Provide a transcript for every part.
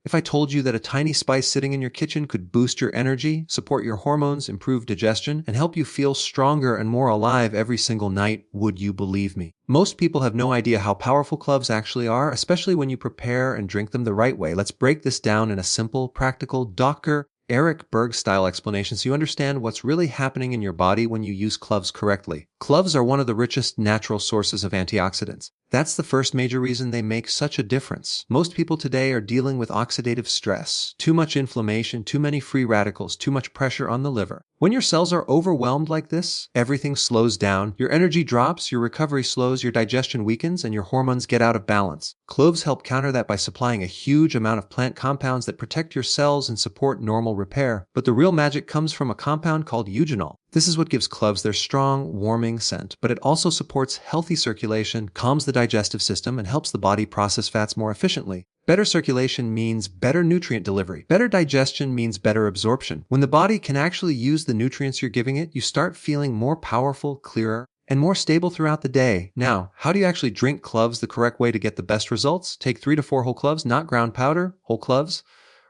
If I told you that a tiny spice sitting in your kitchen could boost your energy, support your hormones, improve digestion, and help you feel stronger and more alive every single night, would you believe me? Most people have no idea how powerful cloves actually are, especially when you prepare and drink them the right way. Let's break this down in a simple, practical, Dr. Eric Berg-style explanation so you understand what's really happening in your body when you use cloves correctly. Cloves are one of the richest natural sources of antioxidants. That's the first major reason they make such a difference. Most people today are dealing with oxidative stress, too much inflammation, too many free radicals, too much pressure on the liver. When your cells are overwhelmed like this, everything slows down, your energy drops, your recovery slows, your digestion weakens, and your hormones get out of balance. Cloves help counter that by supplying a huge amount of plant compounds that protect your cells and support normal repair. But the real magic comes from a compound called eugenol. This is what gives cloves their strong, warming scent, but it also supports healthy circulation, calms the digestive system, and helps the body process fats more efficiently. Better circulation means better nutrient delivery. Better digestion means better absorption. When the body can actually use the nutrients you're giving it, you start feeling more powerful, clearer, and more stable throughout the day. Now, how do you actually drink cloves the correct way to get the best results? Take 3 to 4 whole cloves, not ground powder, whole cloves.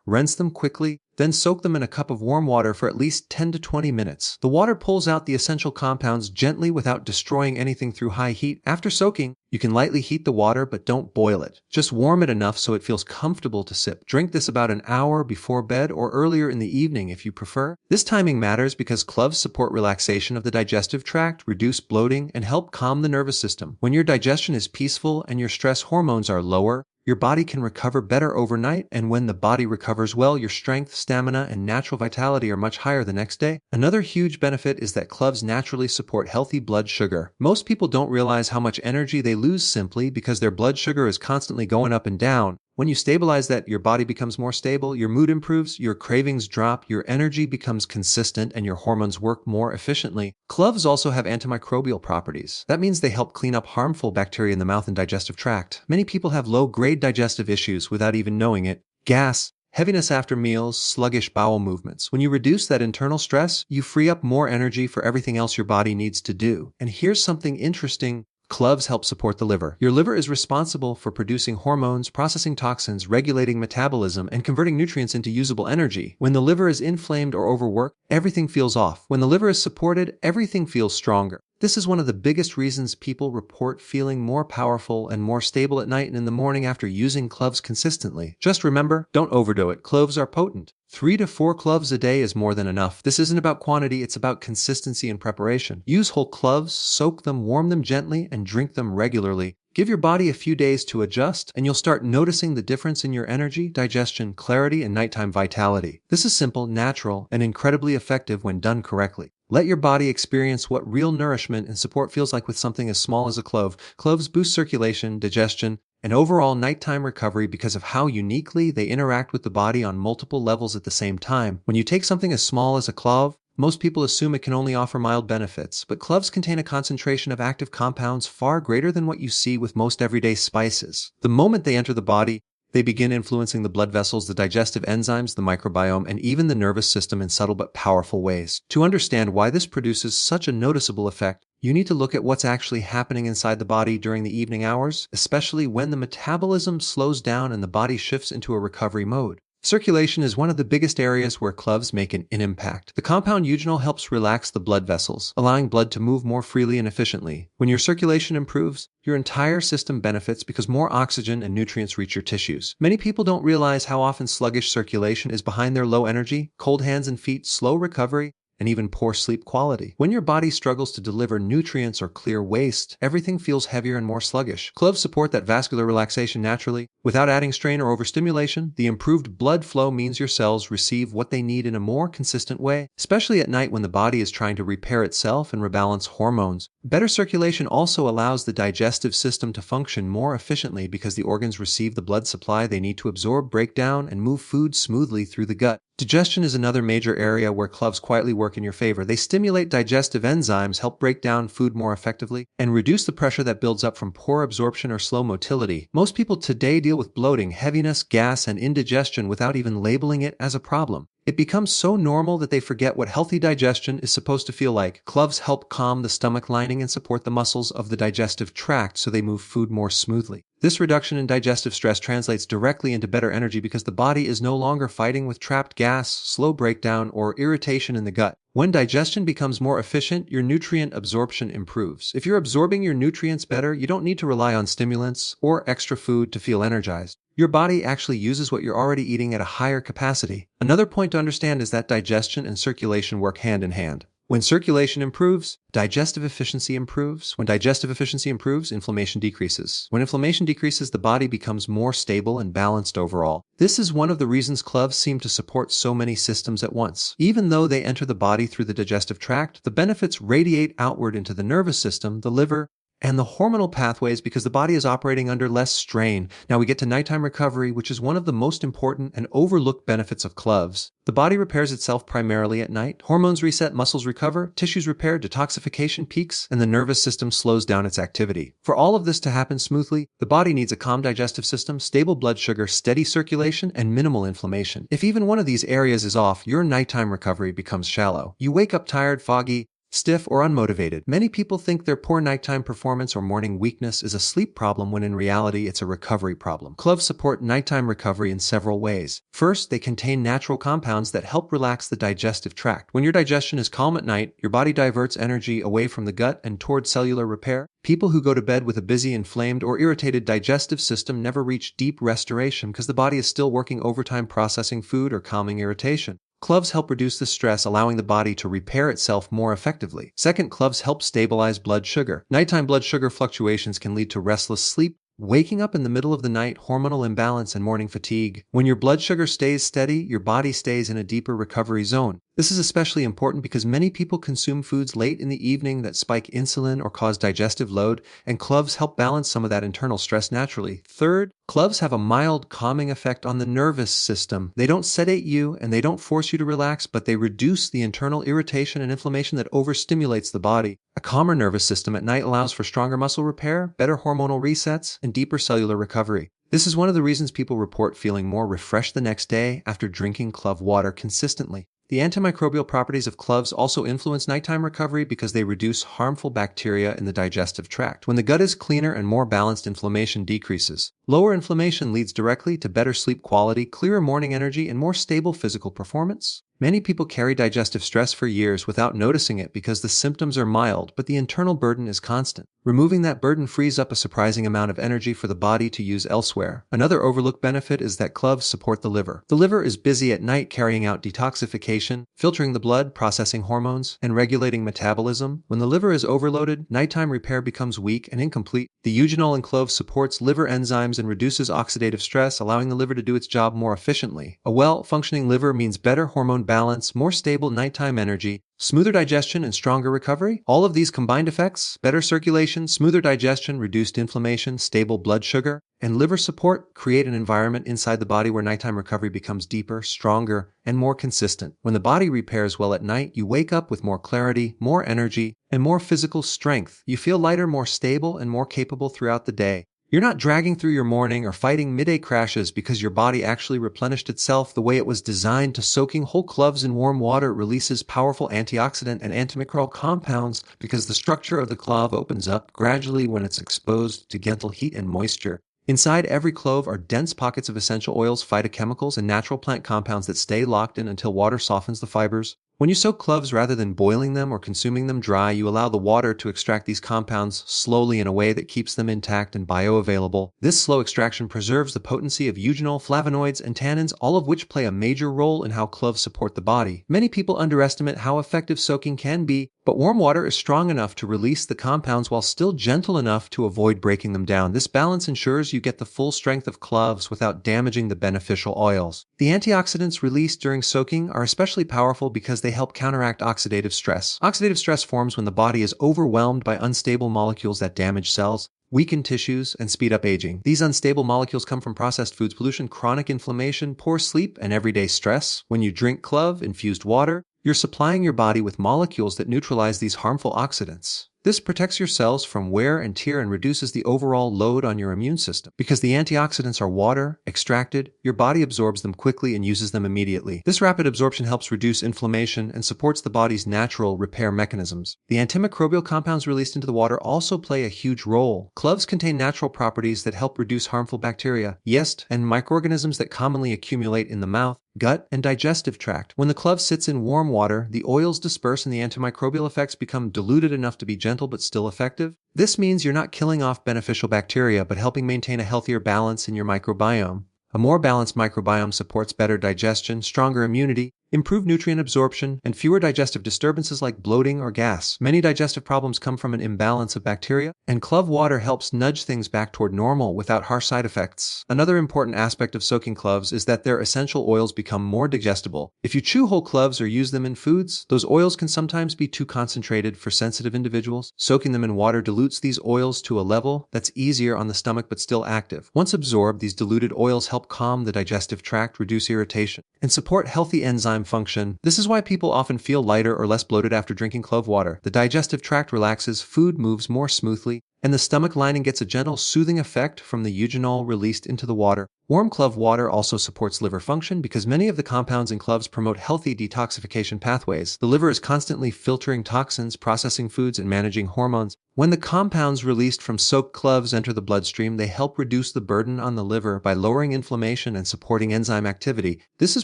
Rinse them quickly, then soak them in a cup of warm water for at least 10 to 20 minutes. The water pulls out the essential compounds gently without destroying anything through high heat. After soaking, you can lightly heat the water, but don't boil it. Just warm it enough so it feels comfortable to sip. Drink this about an hour before bed or earlier in the evening if you prefer. This timing matters because cloves support relaxation of the digestive tract, reduce bloating, and help calm the nervous system. When your digestion is peaceful and your stress hormones are lower, your body can recover better overnight, and when the body recovers well, your strength, stamina, and natural vitality are much higher the next day. Another huge benefit is that cloves naturally support healthy blood sugar. Most people don't realize how much energy they lose simply because their blood sugar is constantly going up and down. When you stabilize that, your body becomes more stable, your mood improves, your cravings drop, your energy becomes consistent, and your hormones work more efficiently. Cloves also have antimicrobial properties. That means they help clean up harmful bacteria in the mouth and digestive tract. Many people have low-grade digestive issues without even knowing it. Gas, heaviness after meals, sluggish bowel movements. When you reduce that internal stress, you free up more energy for everything else your body needs to do. And here's something interesting. Cloves help support the liver. Your liver is responsible for producing hormones, processing toxins, regulating metabolism, and converting nutrients into usable energy. When the liver is inflamed or overworked, everything feels off. When the liver is supported, everything feels stronger. This is one of the biggest reasons people report feeling more powerful and more stable at night and in the morning after using cloves consistently. Just remember, don't overdo it. Cloves are potent. 3 to 4 cloves a day is more than enough. This isn't about quantity, it's about consistency and preparation. Use whole cloves, soak them, warm them gently, and drink them regularly. Give your body a few days to adjust, and you'll start noticing the difference in your energy, digestion, clarity, and nighttime vitality. This is simple, natural, and incredibly effective when done correctly. Let your body experience what real nourishment and support feels like with something as small as a clove. Cloves boost circulation, digestion, and overall nighttime recovery because of how uniquely they interact with the body on multiple levels at the same time. When you take something as small as a clove, most people assume it can only offer mild benefits, but cloves contain a concentration of active compounds far greater than what you see with most everyday spices. The moment they enter the body, they begin influencing the blood vessels, the digestive enzymes, the microbiome, and even the nervous system in subtle but powerful ways. To understand why this produces such a noticeable effect, you need to look at what's actually happening inside the body during the evening hours, especially when the metabolism slows down and the body shifts into a recovery mode. Circulation is one of the biggest areas where cloves make an impact. The compound eugenol helps relax the blood vessels, allowing blood to move more freely and efficiently. When your circulation improves, your entire system benefits because more oxygen and nutrients reach your tissues. Many people don't realize how often sluggish circulation is behind their low energy, cold hands and feet, slow recovery, and even poor sleep quality. When your body struggles to deliver nutrients or clear waste, everything feels heavier and more sluggish. Cloves support that vascular relaxation naturally. Without adding strain or overstimulation, the improved blood flow means your cells receive what they need in a more consistent way, especially at night when the body is trying to repair itself and rebalance hormones. Better circulation also allows the digestive system to function more efficiently because the organs receive the blood supply they need to absorb, break down, and move food smoothly through the gut. Digestion is another major area where cloves quietly work in your favor. They stimulate digestive enzymes, help break down food more effectively, and reduce the pressure that builds up from poor absorption or slow motility. Most people today deal with bloating, heaviness, gas, and indigestion without even labeling it as a problem. It becomes so normal that they forget what healthy digestion is supposed to feel like. Cloves help calm the stomach lining and support the muscles of the digestive tract so they move food more smoothly. This reduction in digestive stress translates directly into better energy because the body is no longer fighting with trapped gas, slow breakdown, or irritation in the gut. When digestion becomes more efficient, your nutrient absorption improves. If you're absorbing your nutrients better, you don't need to rely on stimulants or extra food to feel energized. Your body actually uses what you're already eating at a higher capacity. Another point to understand is that digestion and circulation work hand in hand. When circulation improves, digestive efficiency improves. When digestive efficiency improves, inflammation decreases. When inflammation decreases, the body becomes more stable and balanced overall. This is one of the reasons cloves seem to support so many systems at once. Even though they enter the body through the digestive tract, the benefits radiate outward into the nervous system, the liver, and the hormonal pathways because the body is operating under less strain. Now we get to nighttime recovery, which is one of the most important and overlooked benefits of cloves. The body repairs itself primarily at night. Hormones reset, muscles recover, tissues repair, detoxification peaks, and the nervous system slows down its activity. For all of this to happen smoothly, the body needs a calm digestive system, stable blood sugar, steady circulation, and minimal inflammation. If even one of these areas is off, your nighttime recovery becomes shallow. You wake up tired, foggy, stiff, or unmotivated. Many people think their poor nighttime performance or morning weakness is a sleep problem when in reality it's a recovery problem. Cloves support nighttime recovery in several ways. First, they contain natural compounds that help relax the digestive tract. When your digestion is calm at night, your body diverts energy away from the gut and toward cellular repair. People who go to bed with a busy, inflamed, or irritated digestive system never reach deep restoration because the body is still working overtime processing food or calming irritation. Cloves help reduce the stress, allowing the body to repair itself more effectively. Second, cloves help stabilize blood sugar. Nighttime blood sugar fluctuations can lead to restless sleep, waking up in the middle of the night, hormonal imbalance, and morning fatigue. When your blood sugar stays steady, your body stays in a deeper recovery zone. This is especially important because many people consume foods late in the evening that spike insulin or cause digestive load, and cloves help balance some of that internal stress naturally. Third, cloves have a mild calming effect on the nervous system. They don't sedate you and they don't force you to relax, but they reduce the internal irritation and inflammation that overstimulates the body. A calmer nervous system at night allows for stronger muscle repair, better hormonal resets, and deeper cellular recovery. This is one of the reasons people report feeling more refreshed the next day after drinking clove water consistently. The antimicrobial properties of cloves also influence nighttime recovery because they reduce harmful bacteria in the digestive tract. When the gut is cleaner and more balanced, inflammation decreases. Lower inflammation leads directly to better sleep quality, clearer morning energy, and more stable physical performance. Many people carry digestive stress for years without noticing it because the symptoms are mild, but the internal burden is constant. Removing that burden frees up a surprising amount of energy for the body to use elsewhere. Another overlooked benefit is that cloves support the liver. The liver is busy at night carrying out detoxification, filtering the blood, processing hormones, and regulating metabolism. When the liver is overloaded, nighttime repair becomes weak and incomplete. The eugenol in cloves supports liver enzymes and reduces oxidative stress, allowing the liver to do its job more efficiently. A well-functioning liver means better hormone balance, more stable nighttime energy, smoother digestion, and stronger recovery. All of these combined effects, better circulation, smoother digestion, reduced inflammation, stable blood sugar, and liver support, create an environment inside the body where nighttime recovery becomes deeper, stronger, and more consistent. When the body repairs well at night, you wake up with more clarity, more energy, and more physical strength. You feel lighter, more stable, and more capable throughout the day. You're not dragging through your morning or fighting midday crashes because your body actually replenished itself the way it was designed to. Soaking whole cloves in warm water releases powerful antioxidant and antimicrobial compounds because the structure of the clove opens up gradually when it's exposed to gentle heat and moisture. Inside every clove are dense pockets of essential oils, phytochemicals, and natural plant compounds that stay locked in until water softens the fibers. When you soak cloves rather than boiling them or consuming them dry, you allow the water to extract these compounds slowly in a way that keeps them intact and bioavailable. This slow extraction preserves the potency of eugenol, flavonoids, and tannins, all of which play a major role in how cloves support the body. Many people underestimate how effective soaking can be, but warm water is strong enough to release the compounds while still gentle enough to avoid breaking them down. This balance ensures you get the full strength of cloves without damaging the beneficial oils. The antioxidants released during soaking are especially powerful because they help counteract oxidative stress. Oxidative stress forms when the body is overwhelmed by unstable molecules that damage cells, weaken tissues, and speed up aging. These unstable molecules come from processed foods, pollution, chronic inflammation, poor sleep, and everyday stress. When you drink clove-infused water, you're supplying your body with molecules that neutralize these harmful oxidants. This protects your cells from wear and tear and reduces the overall load on your immune system. Because the antioxidants are water extracted, your body absorbs them quickly and uses them immediately. This rapid absorption helps reduce inflammation and supports the body's natural repair mechanisms. The antimicrobial compounds released into the water also play a huge role. Cloves contain natural properties that help reduce harmful bacteria, yeast, and microorganisms that commonly accumulate in the mouth, gut, and digestive tract. When the clove sits in warm water, the oils disperse and the antimicrobial effects become diluted enough to be gentle but still effective. This means you're not killing off beneficial bacteria but helping maintain a healthier balance in your microbiome. A more balanced microbiome supports better digestion, stronger immunity, improved nutrient absorption, and fewer digestive disturbances like bloating or gas. Many digestive problems come from an imbalance of bacteria, and clove water helps nudge things back toward normal without harsh side effects. Another important aspect of soaking cloves is that their essential oils become more digestible. If you chew whole cloves or use them in foods, those oils can sometimes be too concentrated for sensitive individuals. Soaking them in water dilutes these oils to a level that's easier on the stomach but still active. Once absorbed, these diluted oils help calm the digestive tract, reduce irritation, and support healthy enzyme function. This is why people often feel lighter or less bloated after drinking clove water. The digestive tract relaxes, food moves more smoothly, and the stomach lining gets a gentle soothing effect from the eugenol released into the water. Warm clove water also supports liver function because many of the compounds in cloves promote healthy detoxification pathways. The liver is constantly filtering toxins, processing foods, and managing hormones. When the compounds released from soaked cloves enter the bloodstream, they help reduce the burden on the liver by lowering inflammation and supporting enzyme activity. This is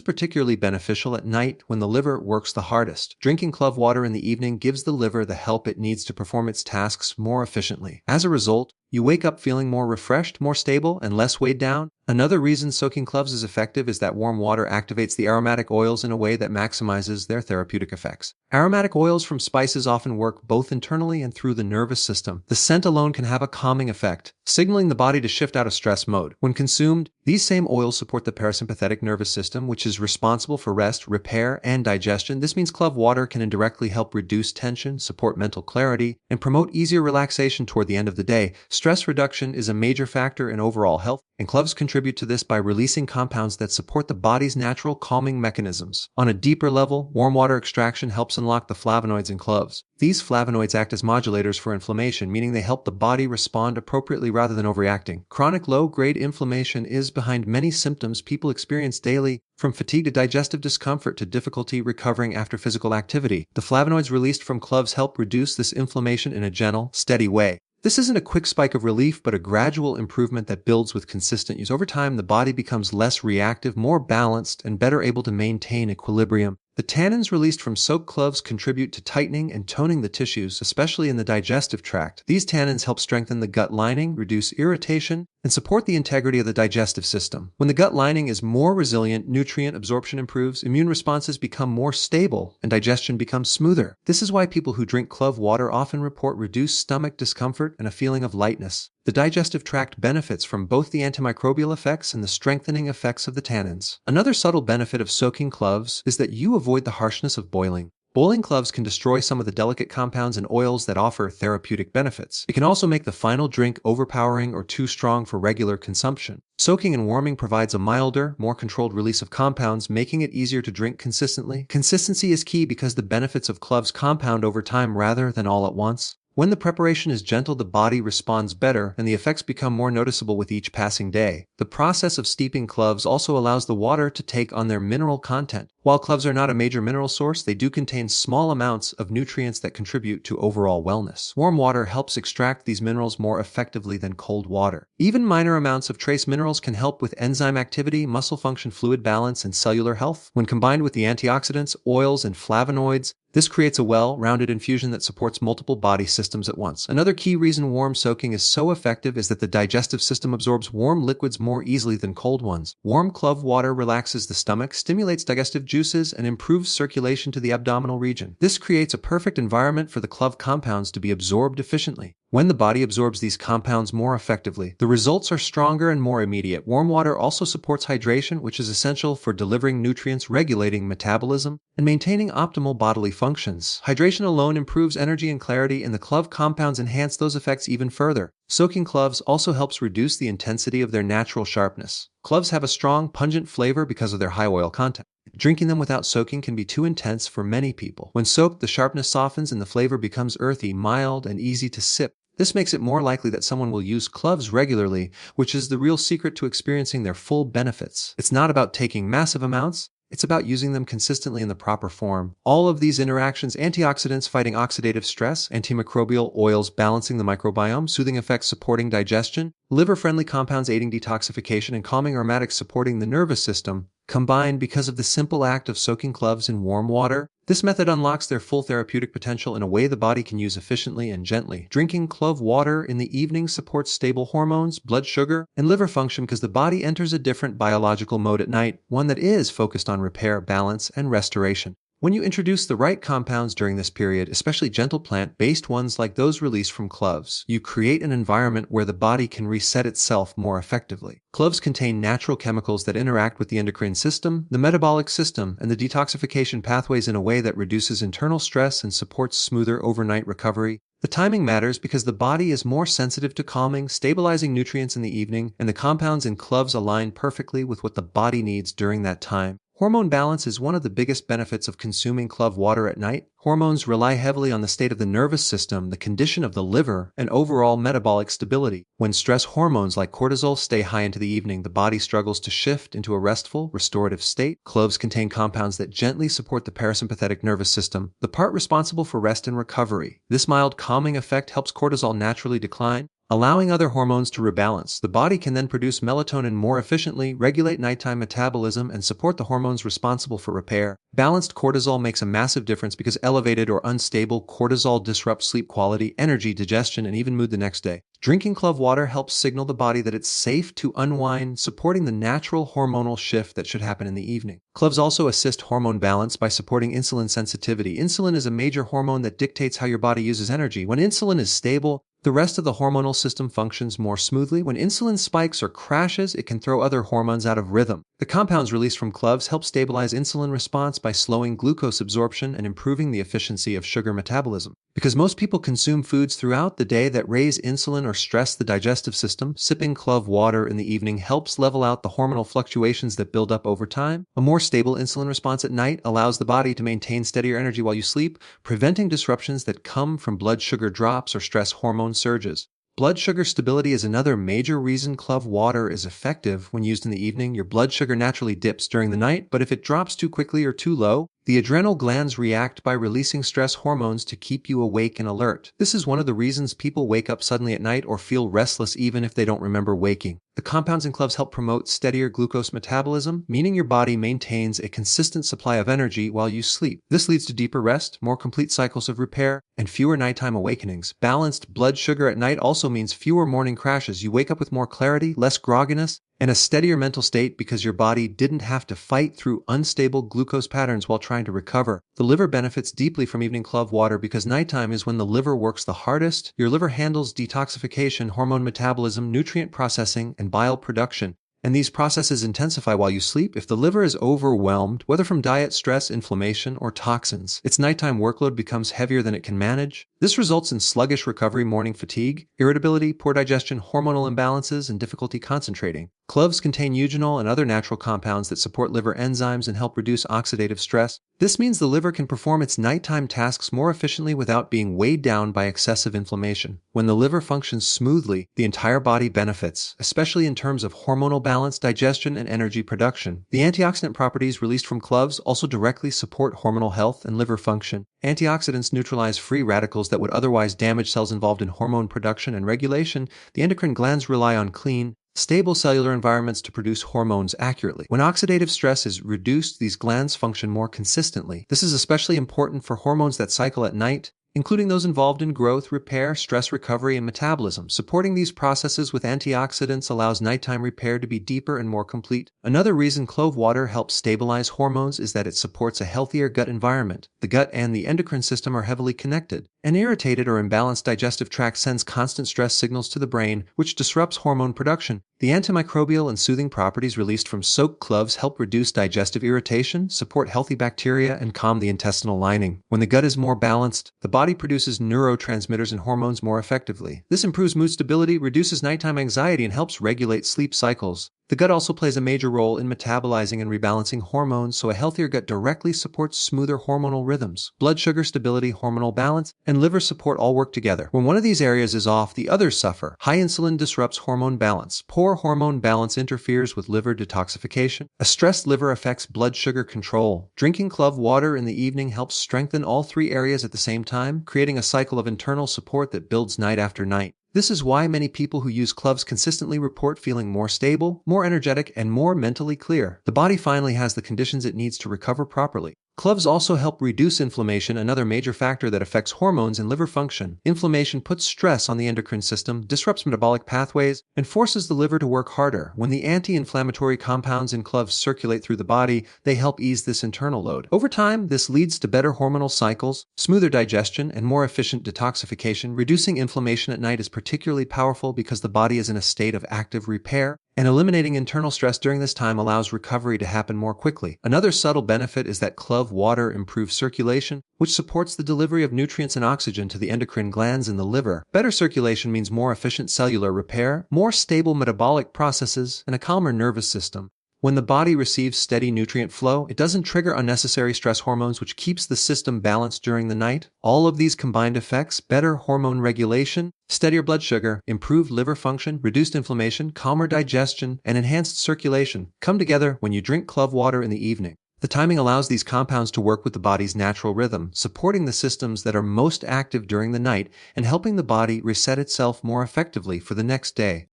particularly beneficial at night when the liver works the hardest. Drinking clove water in the evening gives the liver the help it needs to perform its tasks more efficiently. As a result, you wake up feeling more refreshed, more stable, and less weighed down. Another reason soaking cloves is effective is that warm water activates the aromatic oils in a way that maximizes their therapeutic effects. Aromatic oils from spices often work both internally and through the nervous system. The scent alone can have a calming effect, signaling the body to shift out of stress mode. When consumed, these same oils support the parasympathetic nervous system, which is responsible for rest, repair, and digestion. This means clove water can indirectly help reduce tension, support mental clarity, and promote easier relaxation toward the end of the day. Stress reduction is a major factor in overall health, and cloves contribute to this by releasing compounds that support the body's natural calming mechanisms. On a deeper level, warm water extraction helps unlock the flavonoids in cloves. These flavonoids act as modulators for inflammation, meaning they help the body respond appropriately rather than overreacting. Chronic low-grade inflammation is behind many symptoms people experience daily, from fatigue to digestive discomfort to difficulty recovering after physical activity. The flavonoids released from cloves help reduce this inflammation in a gentle, steady way. This isn't a quick spike of relief, but a gradual improvement that builds with consistent use. Over time, the body becomes less reactive, more balanced, and better able to maintain equilibrium. The tannins released from soaked cloves contribute to tightening and toning the tissues, especially in the digestive tract. These tannins help strengthen the gut lining, reduce irritation, and support the integrity of the digestive system. When the gut lining is more resilient, nutrient absorption improves, immune responses become more stable, and digestion becomes smoother. This is why people who drink clove water often report reduced stomach discomfort and a feeling of lightness. The digestive tract benefits from both the antimicrobial effects and the strengthening effects of the tannins. Another subtle benefit of soaking cloves is that you avoid the harshness of boiling. Boiling cloves can destroy some of the delicate compounds and oils that offer therapeutic benefits. It can also make the final drink overpowering or too strong for regular consumption. Soaking and warming provides a milder, more controlled release of compounds, making it easier to drink consistently. Consistency is key because the benefits of cloves compound over time rather than all at once. When the preparation is gentle, the body responds better, and the effects become more noticeable with each passing day. The process of steeping cloves also allows the water to take on their mineral content. While cloves are not a major mineral source, they do contain small amounts of nutrients that contribute to overall wellness. Warm water helps extract these minerals more effectively than cold water. Even minor amounts of trace minerals can help with enzyme activity, muscle function, fluid balance, and cellular health. When combined with the antioxidants, oils, and flavonoids, this creates a well-rounded infusion that supports multiple body systems at once. Another key reason warm soaking is so effective is that the digestive system absorbs warm liquids more easily than cold ones. Warm clove water relaxes the stomach, stimulates digestive juices, and improves circulation to the abdominal region. This creates a perfect environment for the clove compounds to be absorbed efficiently. When the body absorbs these compounds more effectively, the results are stronger and more immediate. Warm water also supports hydration, which is essential for delivering nutrients, regulating metabolism, and maintaining optimal bodily functions. Hydration alone improves energy and clarity, and the clove compounds enhance those effects even further. Soaking cloves also helps reduce the intensity of their natural sharpness. Cloves have a strong, pungent flavor because of their high oil content. Drinking them without soaking can be too intense for many people. When soaked, the sharpness softens and the flavor becomes earthy, mild, and easy to sip. This makes it more likely that someone will use cloves regularly, which is the real secret to experiencing their full benefits. It's not about taking massive amounts, it's about using them consistently in the proper form. All of these interactions, antioxidants fighting oxidative stress, antimicrobial oils balancing the microbiome, soothing effects supporting digestion, liver-friendly compounds aiding detoxification, and calming aromatics supporting the nervous system, combined because of the simple act of soaking cloves in warm water. This method unlocks their full therapeutic potential in a way the body can use efficiently and gently. Drinking clove water in the evening supports stable hormones, blood sugar, and liver function because the body enters a different biological mode at night, one that is focused on repair, balance, and restoration. When you introduce the right compounds during this period, especially gentle plant-based ones like those released from cloves, you create an environment where the body can reset itself more effectively. Cloves contain natural chemicals that interact with the endocrine system, the metabolic system, and the detoxification pathways in a way that reduces internal stress and supports smoother overnight recovery. The timing matters because the body is more sensitive to calming, stabilizing nutrients in the evening, and the compounds in cloves align perfectly with what the body needs during that time. Hormone balance is one of the biggest benefits of consuming clove water at night. Hormones rely heavily on the state of the nervous system, the condition of the liver, and overall metabolic stability. When stress hormones like cortisol stay high into the evening, the body struggles to shift into a restful, restorative state. Cloves contain compounds that gently support the parasympathetic nervous system, the part responsible for rest and recovery. This mild calming effect helps cortisol naturally decline, allowing other hormones to rebalance. The body can then produce melatonin more efficiently, regulate nighttime metabolism, and support the hormones responsible for repair. Balanced cortisol makes a massive difference because elevated or unstable cortisol disrupts sleep quality, energy, digestion, and even mood the next day. Drinking clove water helps signal the body that it's safe to unwind, supporting the natural hormonal shift that should happen in the evening. Cloves also assist hormone balance by supporting insulin sensitivity. Insulin is a major hormone that dictates how your body uses energy. When insulin is stable, the rest of the hormonal system functions more smoothly. When insulin spikes or crashes, it can throw other hormones out of rhythm. The compounds released from cloves help stabilize insulin response by slowing glucose absorption and improving the efficiency of sugar metabolism. Because most people consume foods throughout the day that raise insulin or stress the digestive system, sipping clove water in the evening helps level out the hormonal fluctuations that build up over time. A more stable insulin response at night allows the body to maintain steadier energy while you sleep, preventing disruptions that come from blood sugar drops or stress hormone surges. Blood sugar stability is another major reason clove water is effective when used in the evening. Your blood sugar naturally dips during the night, but if it drops too quickly or too low, the adrenal glands react by releasing stress hormones to keep you awake and alert. This is one of the reasons people wake up suddenly at night or feel restless even if they don't remember waking. The compounds in cloves help promote steadier glucose metabolism, meaning your body maintains a consistent supply of energy while you sleep. This leads to deeper rest, more complete cycles of repair, and fewer nighttime awakenings. Balanced blood sugar at night also means fewer morning crashes. You wake up with more clarity, less grogginess, and a steadier mental state because your body didn't have to fight through unstable glucose patterns while trying to recover. The liver benefits deeply from evening clove water because nighttime is when the liver works the hardest. Your liver handles detoxification, hormone metabolism, nutrient processing, and bile production. And these processes intensify while you sleep. If the liver is overwhelmed, whether from diet, stress, inflammation, or toxins, its nighttime workload becomes heavier than it can manage. This results in sluggish recovery, morning fatigue, irritability, poor digestion, hormonal imbalances, and difficulty concentrating. Cloves contain eugenol and other natural compounds that support liver enzymes and help reduce oxidative stress. This means the liver can perform its nighttime tasks more efficiently without being weighed down by excessive inflammation. When the liver functions smoothly, the entire body benefits, especially in terms of hormonal balance, digestion, and energy production. The antioxidant properties released from cloves also directly support hormonal health and liver function. Antioxidants neutralize free radicals that would otherwise damage cells involved in hormone production and regulation. The endocrine glands rely on clean, stable cellular environments to produce hormones accurately. When oxidative stress is reduced, these glands function more consistently. This is especially important for hormones that cycle at night, including those involved in growth, repair, stress recovery, and metabolism. Supporting these processes with antioxidants allows nighttime repair to be deeper and more complete. Another reason clove water helps stabilize hormones is that it supports a healthier gut environment. The gut and the endocrine system are heavily connected. An irritated or imbalanced digestive tract sends constant stress signals to the brain, which disrupts hormone production. The antimicrobial and soothing properties released from soaked cloves help reduce digestive irritation, support healthy bacteria, and calm the intestinal lining. When the gut is more balanced, the body produces neurotransmitters and hormones more effectively. This improves mood stability, reduces nighttime anxiety, and helps regulate sleep cycles. The gut also plays a major role in metabolizing and rebalancing hormones, so a healthier gut directly supports smoother hormonal rhythms. Blood sugar stability, hormonal balance, and liver support all work together. When one of these areas is off, the others suffer. High insulin disrupts hormone balance. Poor hormone balance interferes with liver detoxification. A stressed liver affects blood sugar control. Drinking clove water in the evening helps strengthen all three areas at the same time, creating a cycle of internal support that builds night after night. This is why many people who use cloves consistently report feeling more stable, more energetic, and more mentally clear. The body finally has the conditions it needs to recover properly. Cloves also help reduce inflammation, another major factor that affects hormones and liver function. Inflammation puts stress on the endocrine system, disrupts metabolic pathways, and forces the liver to work harder. When the anti-inflammatory compounds in cloves circulate through the body, they help ease this internal load. Over time, this leads to better hormonal cycles, smoother digestion, and more efficient detoxification. Reducing inflammation at night is particularly powerful because the body is in a state of active repair, and eliminating internal stress during this time allows recovery to happen more quickly. Another subtle benefit is that clove water improves circulation, which supports the delivery of nutrients and oxygen to the endocrine glands in the liver. Better circulation means more efficient cellular repair, more stable metabolic processes, and a calmer nervous system. When the body receives steady nutrient flow, it doesn't trigger unnecessary stress hormones, which keeps the system balanced during the night. All of these combined effects, better hormone regulation, steadier blood sugar, improved liver function, reduced inflammation, calmer digestion, and enhanced circulation, come together when you drink clove water in the evening. The timing allows these compounds to work with the body's natural rhythm, supporting the systems that are most active during the night and helping the body reset itself more effectively for the next day.